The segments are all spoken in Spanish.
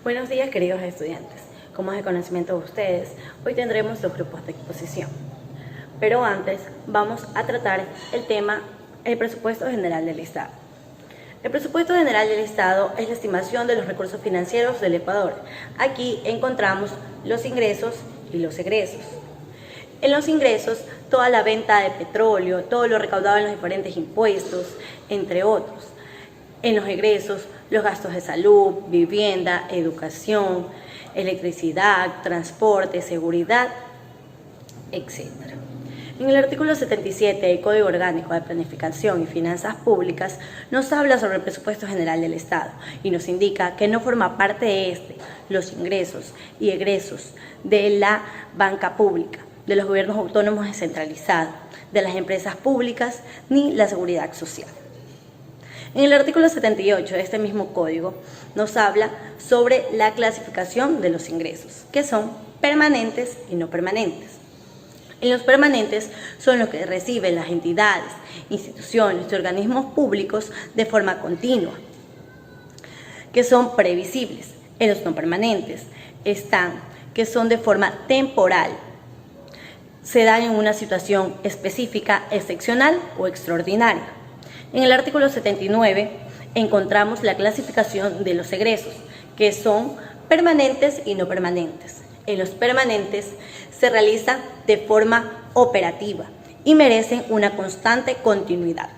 Buenos días, queridos estudiantes. Como es de conocimiento de ustedes, hoy tendremos dos grupos de exposición. Pero antes vamos a tratar el tema, el presupuesto general del Estado. El presupuesto general del Estado es la estimación de los recursos financieros del Ecuador. Aquí encontramos los ingresos y los egresos. En los ingresos, toda la venta de petróleo, todo lo recaudado en los diferentes impuestos, entre otros. En los egresos, los gastos de salud, vivienda, educación, electricidad, transporte, seguridad, etc. En el artículo 77 del Código Orgánico de Planificación y Finanzas Públicas nos habla sobre el presupuesto general del Estado y nos indica que no forma parte de los ingresos y egresos de la banca pública, de los gobiernos autónomos descentralizados, de las empresas públicas ni la seguridad social. En el artículo 78 de este mismo código nos habla sobre la clasificación de los ingresos, que son permanentes y no permanentes. En los permanentes son los que reciben las entidades, instituciones y organismos públicos de forma continua, que son previsibles. En los no permanentes están que son de forma temporal, se dan en una situación específica, excepcional o extraordinaria. En el artículo 79 encontramos la clasificación de los egresos, que son permanentes y no permanentes. En los permanentes se realiza de forma operativa y merecen una constante continuidad.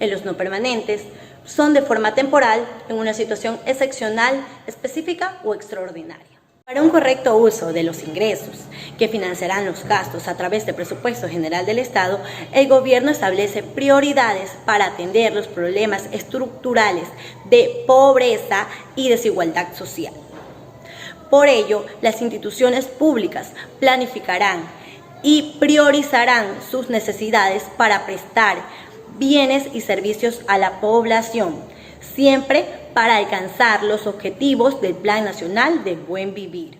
En los no permanentes son de forma temporal en una situación excepcional, específica o extraordinaria. Para un correcto uso de los ingresos que financiarán los gastos a través del presupuesto general del Estado, el gobierno establece prioridades para atender los problemas estructurales de pobreza y desigualdad social. Por ello, las instituciones públicas planificarán y priorizarán sus necesidades para prestar bienes y servicios a la población, siempre para alcanzar los objetivos del Plan Nacional de Buen Vivir.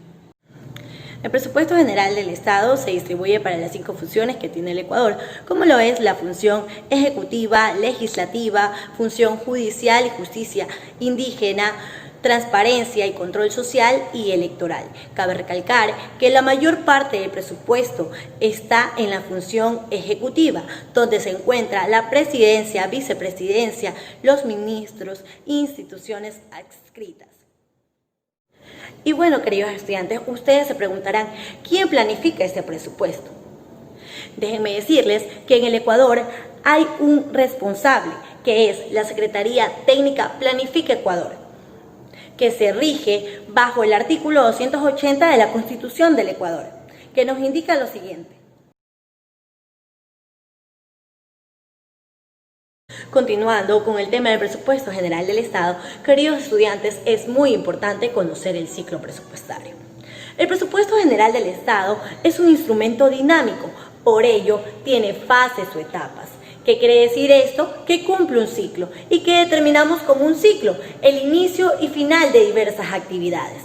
El presupuesto general del Estado se distribuye para las 5 funciones que tiene el Ecuador, como lo es la función ejecutiva, legislativa, función judicial y justicia indígena, transparencia y control social y electoral. Cabe recalcar que la mayor parte del presupuesto está en la función ejecutiva, donde se encuentra la presidencia, vicepresidencia, los ministros e instituciones adscritas. Y bueno, queridos estudiantes, ustedes se preguntarán, ¿quién planifica este presupuesto? Déjenme decirles que en el Ecuador hay un responsable, que es la Secretaría Técnica Planifica Ecuador, que se rige bajo el artículo 280 de la Constitución del Ecuador, que nos indica lo siguiente. Continuando con el tema del presupuesto general del Estado, queridos estudiantes, es muy importante conocer el ciclo presupuestario. El presupuesto general del Estado es un instrumento dinámico, por ello tiene fases o etapas. ¿Qué quiere decir esto? Que cumple un ciclo y que determinamos como un ciclo, el inicio y final de diversas actividades.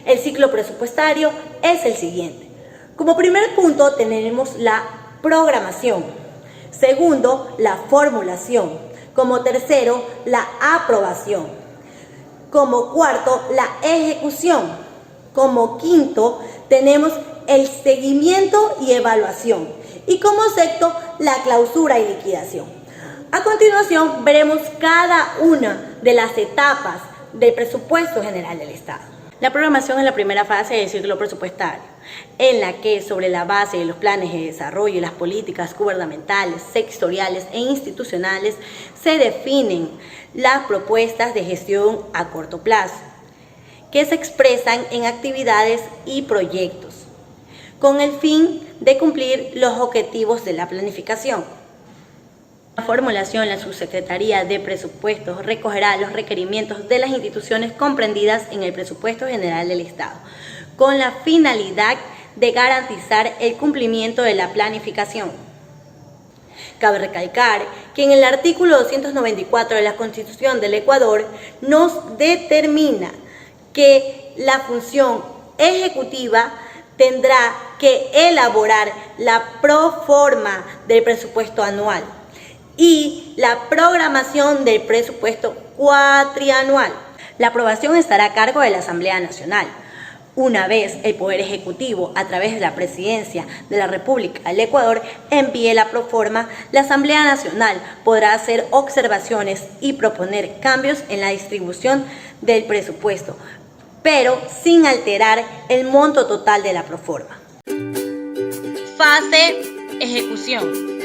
El ciclo presupuestario es el siguiente. Como primer punto tenemos la programación. Segundo, la formulación. Como tercero, la aprobación. Como cuarto, la ejecución. Como quinto, tenemos el seguimiento y evaluación. Y como sexto, la clausura y liquidación. A continuación, veremos cada una de las etapas del presupuesto general del Estado. La programación es la primera fase del ciclo presupuestario, en la que sobre la base de los planes de desarrollo y las políticas gubernamentales, sectoriales e institucionales se definen las propuestas de gestión a corto plazo, que se expresan en actividades y proyectos, con el fin de cumplir los objetivos de la planificación. La formulación, la Subsecretaría de Presupuestos recogerá los requerimientos de las instituciones comprendidas en el Presupuesto General del Estado, con la finalidad de garantizar el cumplimiento de la planificación. Cabe recalcar que en el artículo 294 de la Constitución del Ecuador nos determina que la función ejecutiva tendrá que elaborar la proforma del presupuesto anual y la programación del presupuesto cuatrianual. La aprobación estará a cargo de la Asamblea Nacional. Una vez el Poder Ejecutivo, a través de la Presidencia de la República del Ecuador, envíe la proforma, la Asamblea Nacional podrá hacer observaciones y proponer cambios en la distribución del presupuesto, pero sin alterar el monto total de la proforma. Fase ejecución.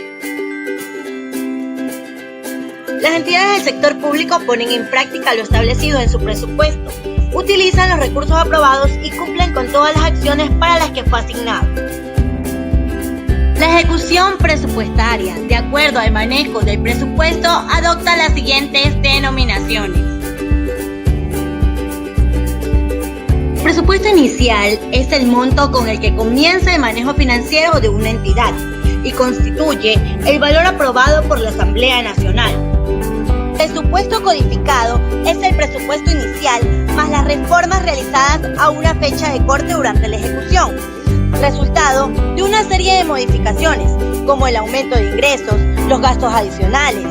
Las entidades del sector público ponen en práctica lo establecido en su presupuesto, utilizan los recursos aprobados y cumplen con todas las acciones para las que fue asignado. La ejecución presupuestaria, de acuerdo al manejo del presupuesto, adopta las siguientes denominaciones. Presupuesto inicial es el monto con el que comienza el manejo financiero de una entidad y constituye el valor aprobado por la Asamblea Nacional. Presupuesto codificado es el presupuesto inicial más las reformas realizadas a una fecha de corte durante la ejecución, resultado de una serie de modificaciones, como el aumento de ingresos, los gastos adicionales.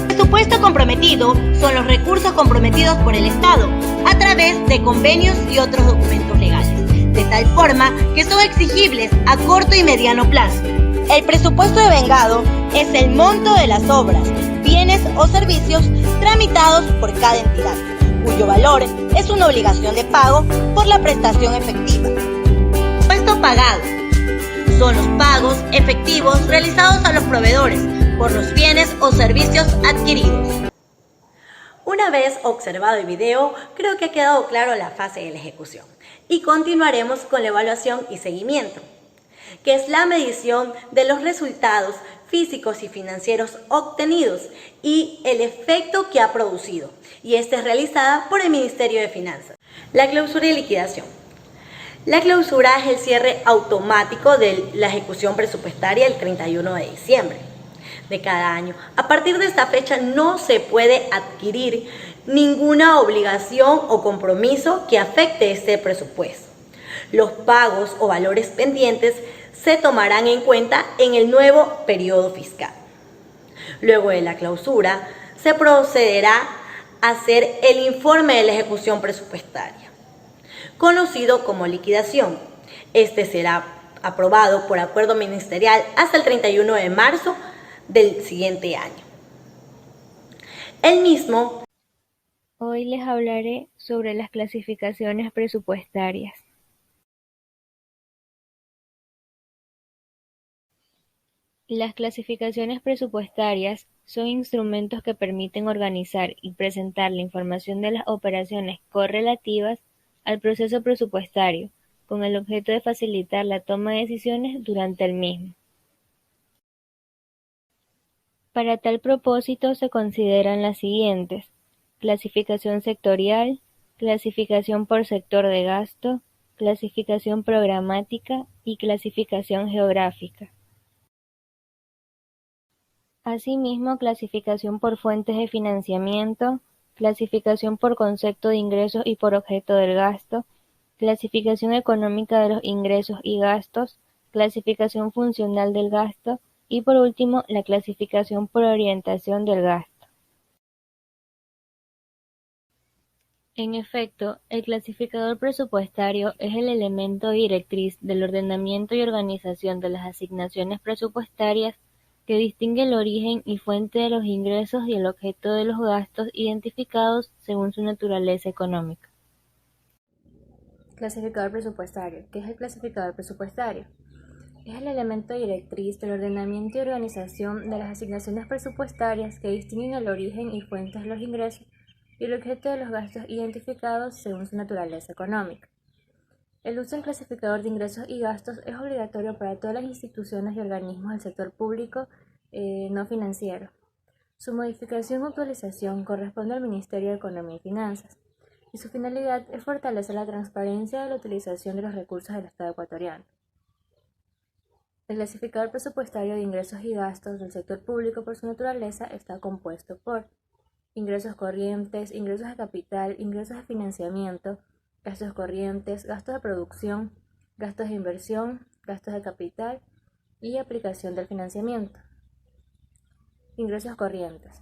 Presupuesto comprometido son los recursos comprometidos por el Estado a través de convenios y otros documentos legales, de tal forma que son exigibles a corto y mediano plazo. El presupuesto devengado es el monto de las obras, bienes o servicios tramitados por cada entidad, cuyo valor es una obligación de pago por la prestación efectiva. Presupuesto pagado son los pagos efectivos realizados a los proveedores por los bienes o servicios adquiridos. Una vez observado el video, creo que ha quedado claro la fase de la ejecución y continuaremos con la evaluación y seguimiento, que es la medición de los resultados físicos y financieros obtenidos y el efecto que ha producido, y esta es realizada por el Ministerio de Finanzas. La clausura y liquidación. La clausura es el cierre automático de la ejecución presupuestaria el 31 de diciembre de cada año. A partir de esta fecha no se puede adquirir ninguna obligación o compromiso que afecte este presupuesto. Los pagos o valores pendientes se tomarán en cuenta en el nuevo periodo fiscal. Luego de la clausura, se procederá a hacer el informe de la ejecución presupuestaria, conocido como liquidación. Este será aprobado por acuerdo ministerial hasta el 31 de marzo del siguiente año. El mismo. Hoy les hablaré sobre las clasificaciones presupuestarias. Las clasificaciones presupuestarias son instrumentos que permiten organizar y presentar la información de las operaciones correlativas al proceso presupuestario, con el objeto de facilitar la toma de decisiones durante el mismo. Para tal propósito se consideran las siguientes: clasificación sectorial, clasificación por sector de gasto, clasificación programática y clasificación geográfica. Asimismo, clasificación por fuentes de financiamiento, clasificación por concepto de ingresos y por objeto del gasto, clasificación económica de los ingresos y gastos, clasificación funcional del gasto y por último, la clasificación por orientación del gasto. En efecto, el clasificador presupuestario es el elemento directriz del ordenamiento y organización de las asignaciones presupuestarias que distingue el origen y fuente de los ingresos y el objeto de los gastos identificados según su naturaleza económica. Clasificador presupuestario. ¿Qué es el clasificador presupuestario? Es el elemento directriz del ordenamiento y organización de las asignaciones presupuestarias que distinguen el origen y fuentes de los ingresos y el objeto de los gastos identificados según su naturaleza económica. El uso del clasificador de ingresos y gastos es obligatorio para todas las instituciones y organismos del sector público no financiero. Su modificación o actualización corresponde al Ministerio de Economía y Finanzas, y su finalidad es fortalecer la transparencia de la utilización de los recursos del Estado ecuatoriano. El clasificador presupuestario de ingresos y gastos del sector público por su naturaleza está compuesto por ingresos corrientes, ingresos de capital, ingresos de financiamiento, gastos corrientes, gastos de producción, gastos de inversión, gastos de capital y aplicación del financiamiento. Ingresos corrientes.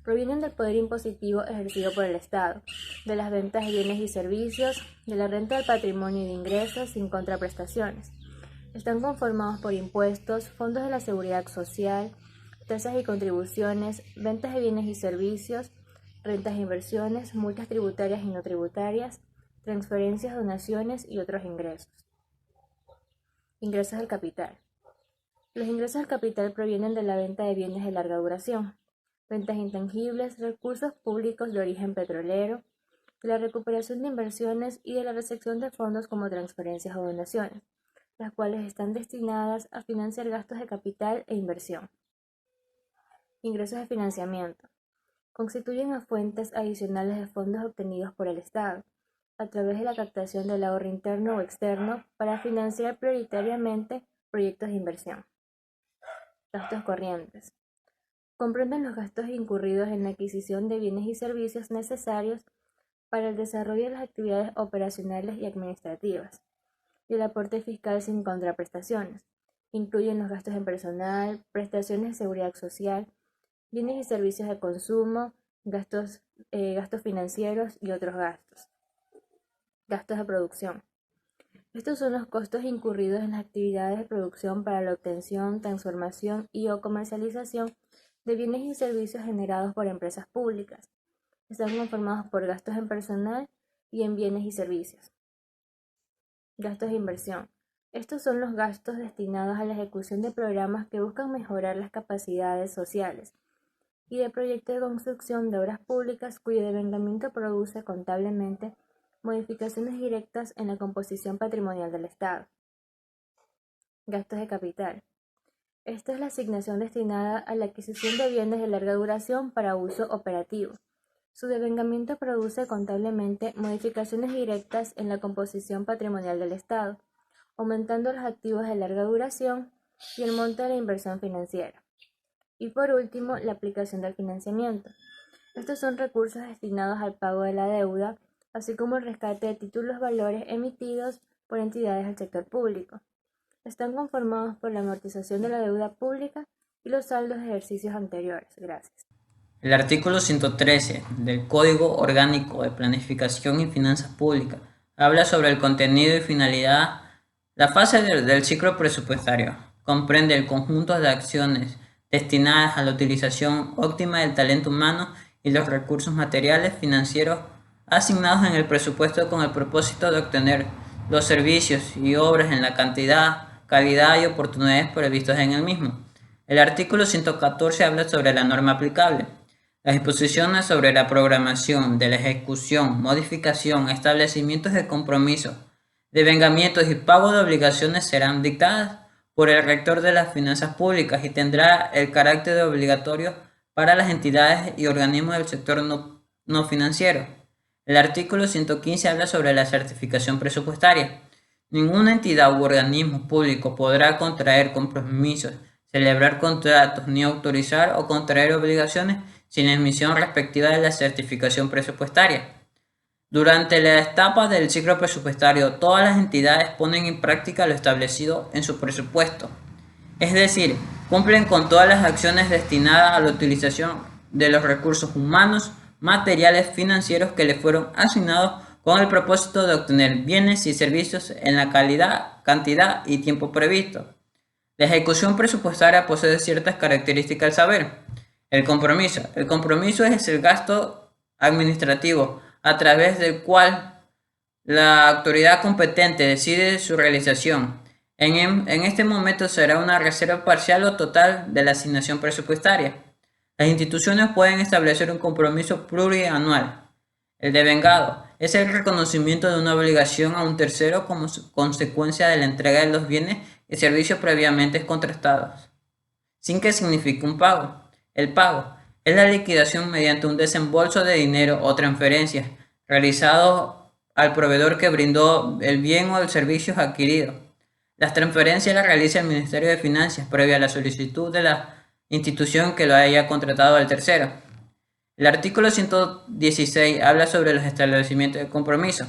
provienen del poder impositivo ejercido por el Estado, de las ventas de bienes y servicios, de la renta del patrimonio y de ingresos sin contraprestaciones. Están conformados por impuestos, fondos de la seguridad social, tasas y contribuciones, ventas de bienes y servicios, rentas e inversiones, multas tributarias y no tributarias, transferencias, donaciones y otros ingresos. Ingresos del capital. Los ingresos del capital provienen de la venta de bienes de larga duración, ventas intangibles, recursos públicos de origen petrolero, de la recuperación de inversiones y de la recepción de fondos como transferencias o donaciones, las cuales están destinadas a financiar gastos de capital e inversión. Ingresos de financiamiento. Constituyen a fuentes adicionales de fondos obtenidos por el Estado, a través de la captación del ahorro interno o externo para financiar prioritariamente proyectos de inversión. Gastos corrientes. Comprenden los gastos incurridos en la adquisición de bienes y servicios necesarios para el desarrollo de las actividades operacionales y administrativas, y el aporte fiscal sin contraprestaciones. Incluyen los gastos en personal, prestaciones de seguridad social, bienes y servicios de consumo, gastos financieros y otros gastos. Gastos de producción. Estos son los costos incurridos en las actividades de producción para la obtención, transformación y o comercialización de bienes y servicios generados por empresas públicas. Están conformados por gastos en personal y en bienes y servicios. Gastos de inversión. Estos son los gastos destinados a la ejecución de programas que buscan mejorar las capacidades sociales y de proyectos de construcción de obras públicas cuyo devengamiento produce contablemente modificaciones directas en la composición patrimonial del Estado. Gastos de capital. Esta es la asignación destinada a la adquisición de bienes de larga duración para uso operativo. Su devengamiento produce contablemente modificaciones directas en la composición patrimonial del Estado, aumentando los activos de larga duración y el monto de la inversión financiera. Y por último, la aplicación del financiamiento. Estos son recursos destinados al pago de la deuda, así como el rescate de títulos valores emitidos por entidades del sector público. Están conformados por la amortización de la deuda pública y los saldos de ejercicios anteriores. Gracias. El artículo 113 del Código Orgánico de Planificación y Finanzas Públicas habla sobre el contenido y finalidad. La fase del ciclo presupuestario comprende el conjunto de acciones destinadas a la utilización óptima del talento humano y los recursos materiales financieros asignados en el presupuesto con el propósito de obtener los servicios y obras en la cantidad, calidad y oportunidades previstos en el mismo. El artículo 114 habla sobre la norma aplicable. Las disposiciones sobre la programación de la ejecución, modificación, establecimientos de compromisos, devengamientos y pago de obligaciones serán dictadas por el rector de las finanzas públicas y tendrá el carácter de obligatorio para las entidades y organismos del sector no financiero. El artículo 115 habla sobre la certificación presupuestaria. Ninguna entidad u organismo público podrá contraer compromisos, celebrar contratos, ni autorizar o contraer obligaciones sin la emisión respectiva de la certificación presupuestaria. Durante la etapa del ciclo presupuestario, todas las entidades ponen en práctica lo establecido en su presupuesto. Es decir, cumplen con todas las acciones destinadas a la utilización de los recursos humanos, materiales, financieros que le fueron asignados con el propósito de obtener bienes y servicios en la calidad, cantidad y tiempo previsto. La ejecución presupuestaria posee ciertas características al saber. El compromiso. El compromiso es el gasto administrativo a través del cual la autoridad competente decide su realización. En este momento será una reserva parcial o total de la asignación presupuestaria. Las instituciones pueden establecer un compromiso plurianual. El devengado es el reconocimiento de una obligación a un tercero como consecuencia de la entrega de los bienes y servicios previamente contratados, sin que signifique un pago. El pago es la liquidación mediante un desembolso de dinero o transferencias realizado al proveedor que brindó el bien o el servicio adquirido. Las transferencias las realiza el Ministerio de Finanzas previa a la solicitud de la institución que lo haya contratado al tercero. El artículo 116 habla sobre los establecimientos de compromiso.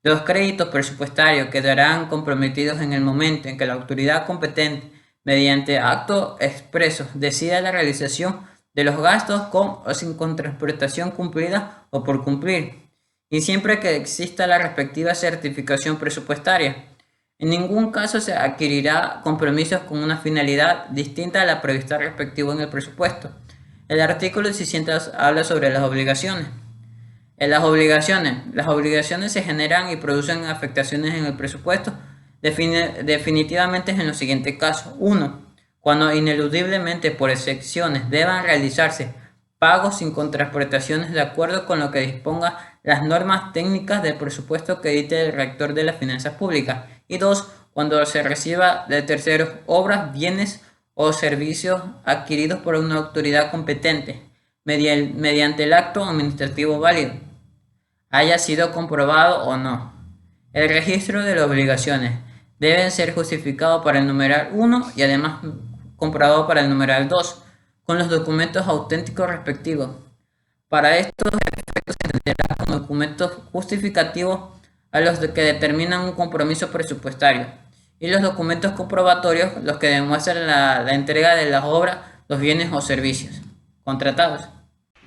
Los créditos presupuestarios quedarán comprometidos en el momento en que la autoridad competente, mediante actos expresos, decida la realización de los gastos con o sin contraprestación cumplida o por cumplir, y siempre que exista la respectiva certificación presupuestaria. En ningún caso se adquirirá compromisos con una finalidad distinta a la prevista respectivo en el presupuesto. El artículo 600 habla sobre las obligaciones. Las obligaciones se generan y producen afectaciones en el presupuesto definitivamente en los siguientes casos. 1. Cuando ineludiblemente por excepciones deban realizarse pagos sin contraprestaciones de acuerdo con lo que disponga las normas técnicas del presupuesto que edite el rector de las finanzas públicas. Y 2. Cuando se reciba de terceros obras, bienes o servicios adquiridos por una autoridad competente mediante el acto administrativo válido, haya sido comprobado o no. El registro de las obligaciones debe ser justificado para el numeral 1 y además comprobado para el numeral 2 con los documentos auténticos respectivos. Para estos efectos se entenderá como documentos justificativos a los que determinan un compromiso presupuestario, y los documentos comprobatorios los que demuestran la entrega de las obras, los bienes o servicios contratados.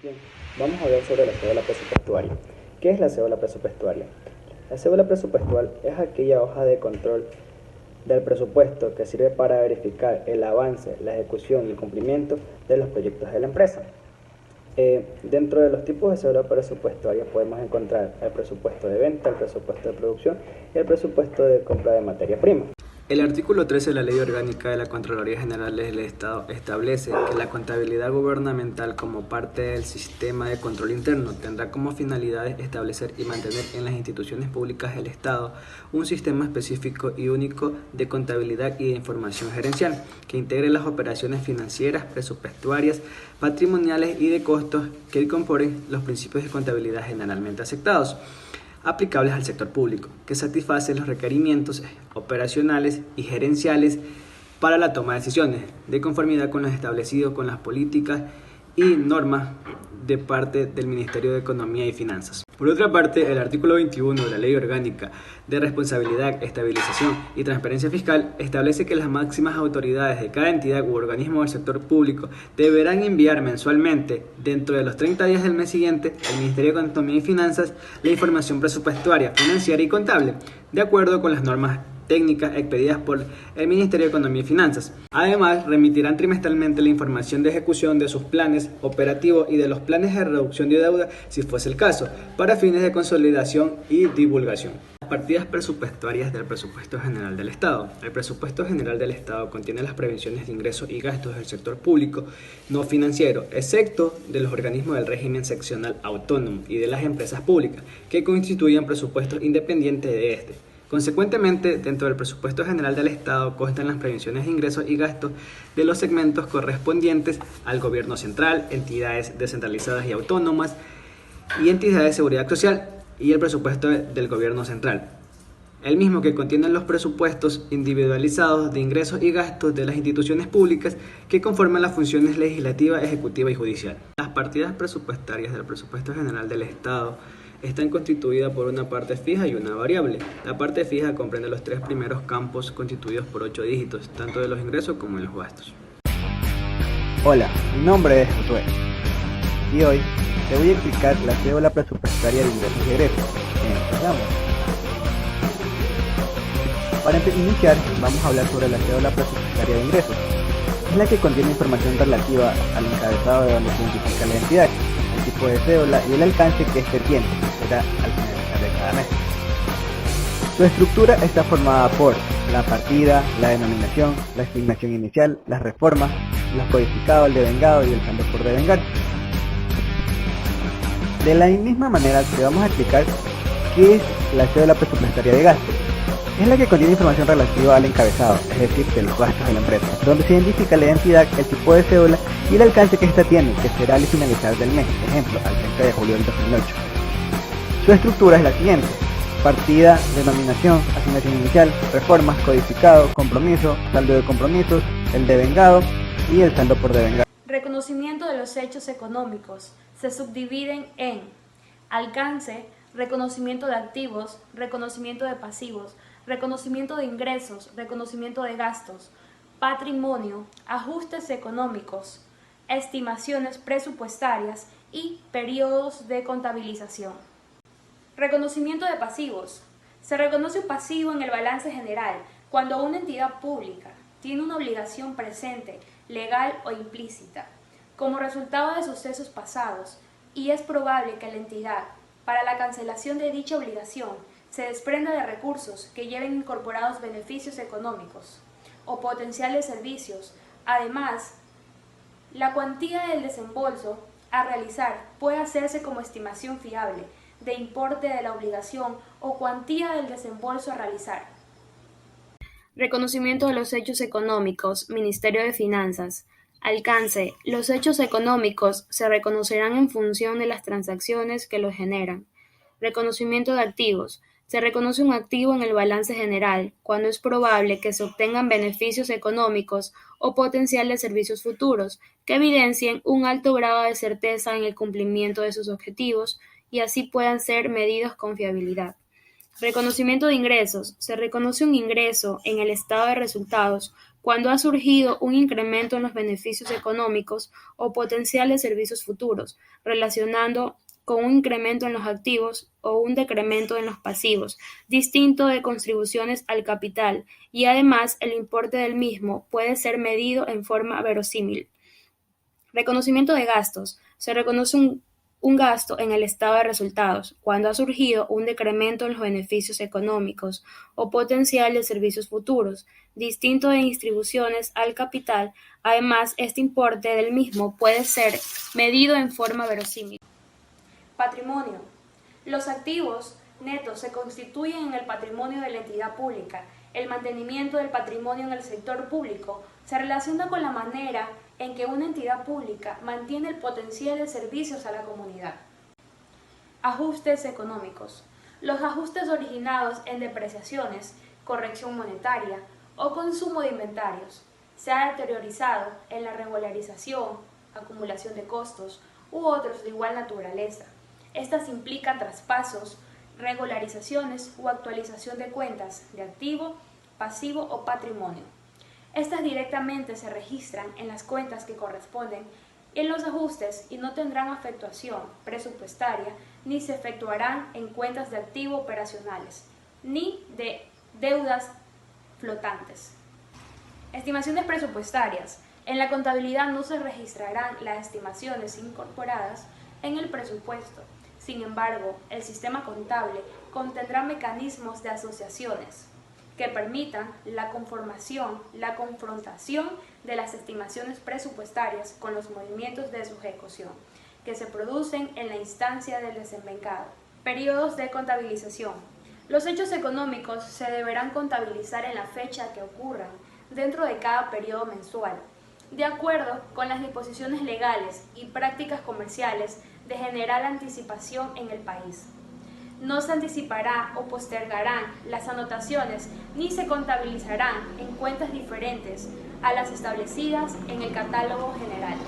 Bien, vamos a hablar sobre la cédula presupuestaria. ¿Qué es la cédula presupuestaria? La cédula presupuestal es aquella hoja de control del presupuesto que sirve para verificar el avance, la ejecución y el cumplimiento de los proyectos de la empresa. Dentro de los tipos de cédula presupuestaria podemos encontrar el presupuesto de venta, el presupuesto de producción y el presupuesto de compra de materia prima. El artículo 13 de la Ley Orgánica de la Contraloría General del Estado establece que la contabilidad gubernamental como parte del sistema de control interno tendrá como finalidades establecer y mantener en las instituciones públicas del Estado un sistema específico y único de contabilidad y de información gerencial que integre las operaciones financieras, presupuestarias, patrimoniales y de costos que componen los principios de contabilidad generalmente aceptados, aplicables al sector público, que satisface los requerimientos operacionales y gerenciales para la toma de decisiones, de conformidad con lo establecido con las políticas y normas de parte del Ministerio de Economía y Finanzas. Por otra parte, el artículo 21 de la Ley Orgánica de Responsabilidad, Estabilización y Transparencia Fiscal establece que las máximas autoridades de cada entidad u organismo del sector público deberán enviar mensualmente, dentro de los 30 días del mes siguiente, al Ministerio de Economía y Finanzas la información presupuestaria, financiera y contable, de acuerdo con las normas técnicas expedidas por el Ministerio de Economía y Finanzas. Además, remitirán trimestralmente la información de ejecución de sus planes operativos y de los planes de reducción de deuda, si fuese el caso, para fines de consolidación y divulgación. Las partidas presupuestarias del Presupuesto General del Estado. El Presupuesto General del Estado contiene las previsiones de ingresos y gastos del sector público no financiero, excepto de los organismos del régimen seccional autónomo y de las empresas públicas, que constituyen presupuestos independientes de este. Consecuentemente, dentro del Presupuesto General del Estado constan las previsiones de ingresos y gastos de los segmentos correspondientes al Gobierno central, entidades descentralizadas y autónomas y entidades de seguridad social, y el presupuesto del Gobierno central, el mismo que contiene los presupuestos individualizados de ingresos y gastos de las instituciones públicas que conforman las funciones legislativa, ejecutiva y judicial. Las partidas presupuestarias del Presupuesto General del Estado están constituidas por una parte fija y una variable. La parte fija comprende los tres primeros campos constituidos por 8 dígitos, tanto de los ingresos como de los gastos. Hola, mi nombre es Josué y hoy te voy a explicar la cédula presupuestaria de ingresos y egresos. Empezamos. Para iniciar, vamos a hablar sobre la cédula presupuestaria de ingresos. Es la que contiene información relativa al encabezado de donde se identifica la entidad, el tipo de cédula y el alcance que éste tiene, que será al finalizar de cada mes. Su estructura está formada por la partida, la denominación, la asignación inicial, las reformas, los codificados, el devengado y el saldo por devengar. De la misma manera te vamos a explicar qué es la cédula presupuestaria de gastos. Es la que contiene información relativa al encabezado, es decir, de los gastos de la empresa, donde se identifica la identidad, el tipo de cédula y el alcance que ésta tiene, que será al finalizar del mes, por ejemplo, al 30 de julio del 2008. Su estructura es la siguiente: partida, denominación, asignación inicial, reformas, codificado, compromiso, saldo de compromisos, el devengado y el saldo por devengar. Reconocimiento de los hechos económicos se subdividen en alcance, reconocimiento de activos, reconocimiento de pasivos, reconocimiento de ingresos, reconocimiento de gastos, patrimonio, ajustes económicos, estimaciones presupuestarias y periodos de contabilización. Reconocimiento de pasivos. Se reconoce un pasivo en el balance general cuando una entidad pública tiene una obligación presente, legal o implícita, como resultado de sucesos pasados, y es probable que la entidad, para la cancelación de dicha obligación, se desprenda de recursos que lleven incorporados beneficios económicos o potenciales servicios. Además, la cuantía del desembolso a realizar puede hacerse como estimación fiable de importe de la obligación o cuantía del desembolso a realizar. Reconocimiento de los hechos económicos, Ministerio de Finanzas. Alcance. Los hechos económicos se reconocerán en función de las transacciones que los generan. Reconocimiento de activos. Se reconoce un activo en el balance general cuando es probable que se obtengan beneficios económicos o potencial de servicios futuros que evidencien un alto grado de certeza en el cumplimiento de sus objetivos y así puedan ser medidos con fiabilidad. Reconocimiento de ingresos. Se reconoce un ingreso en el estado de resultados cuando ha surgido un incremento en los beneficios económicos o potencial de servicios futuros, relacionando con un incremento en los activos o un decremento en los pasivos, distinto de contribuciones al capital, y además el importe del mismo puede ser medido en forma verosímil. Reconocimiento de gastos. Se reconoce un gasto en el estado de resultados cuando ha surgido un decremento en los beneficios económicos o potencial de servicios futuros, distinto de distribuciones al capital. Además, este importe del mismo puede ser medido en forma verosímil. Patrimonio. Los activos netos se constituyen en el patrimonio de la entidad pública. El mantenimiento del patrimonio en el sector público se relaciona con la manera en que una entidad pública mantiene el potencial de servicios a la comunidad. Ajustes económicos. Los ajustes originados en depreciaciones, corrección monetaria o consumo de inventarios se ha deteriorizado en la regularización, acumulación de costos u otros de igual naturaleza. Estas implican traspasos, regularizaciones o actualización de cuentas de activo, pasivo o patrimonio. Estas directamente se registran en las cuentas que corresponden en los ajustes y no tendrán afectación presupuestaria ni se efectuarán en cuentas de activo operacionales ni de deudas flotantes. Estimaciones presupuestarias. En la contabilidad no se registrarán las estimaciones incorporadas en el presupuesto. Sin embargo, el sistema contable contendrá mecanismos de asociaciones que permitan la conformación, la confrontación de las estimaciones presupuestarias con los movimientos de su ejecución, que se producen en la instancia del desembarcado. Periodos de contabilización. Los hechos económicos se deberán contabilizar en la fecha que ocurran dentro de cada periodo mensual, de acuerdo con las disposiciones legales y prácticas comerciales de general anticipación en el país. No se anticipará o postergarán las anotaciones ni se contabilizarán en cuentas diferentes a las establecidas en el catálogo general.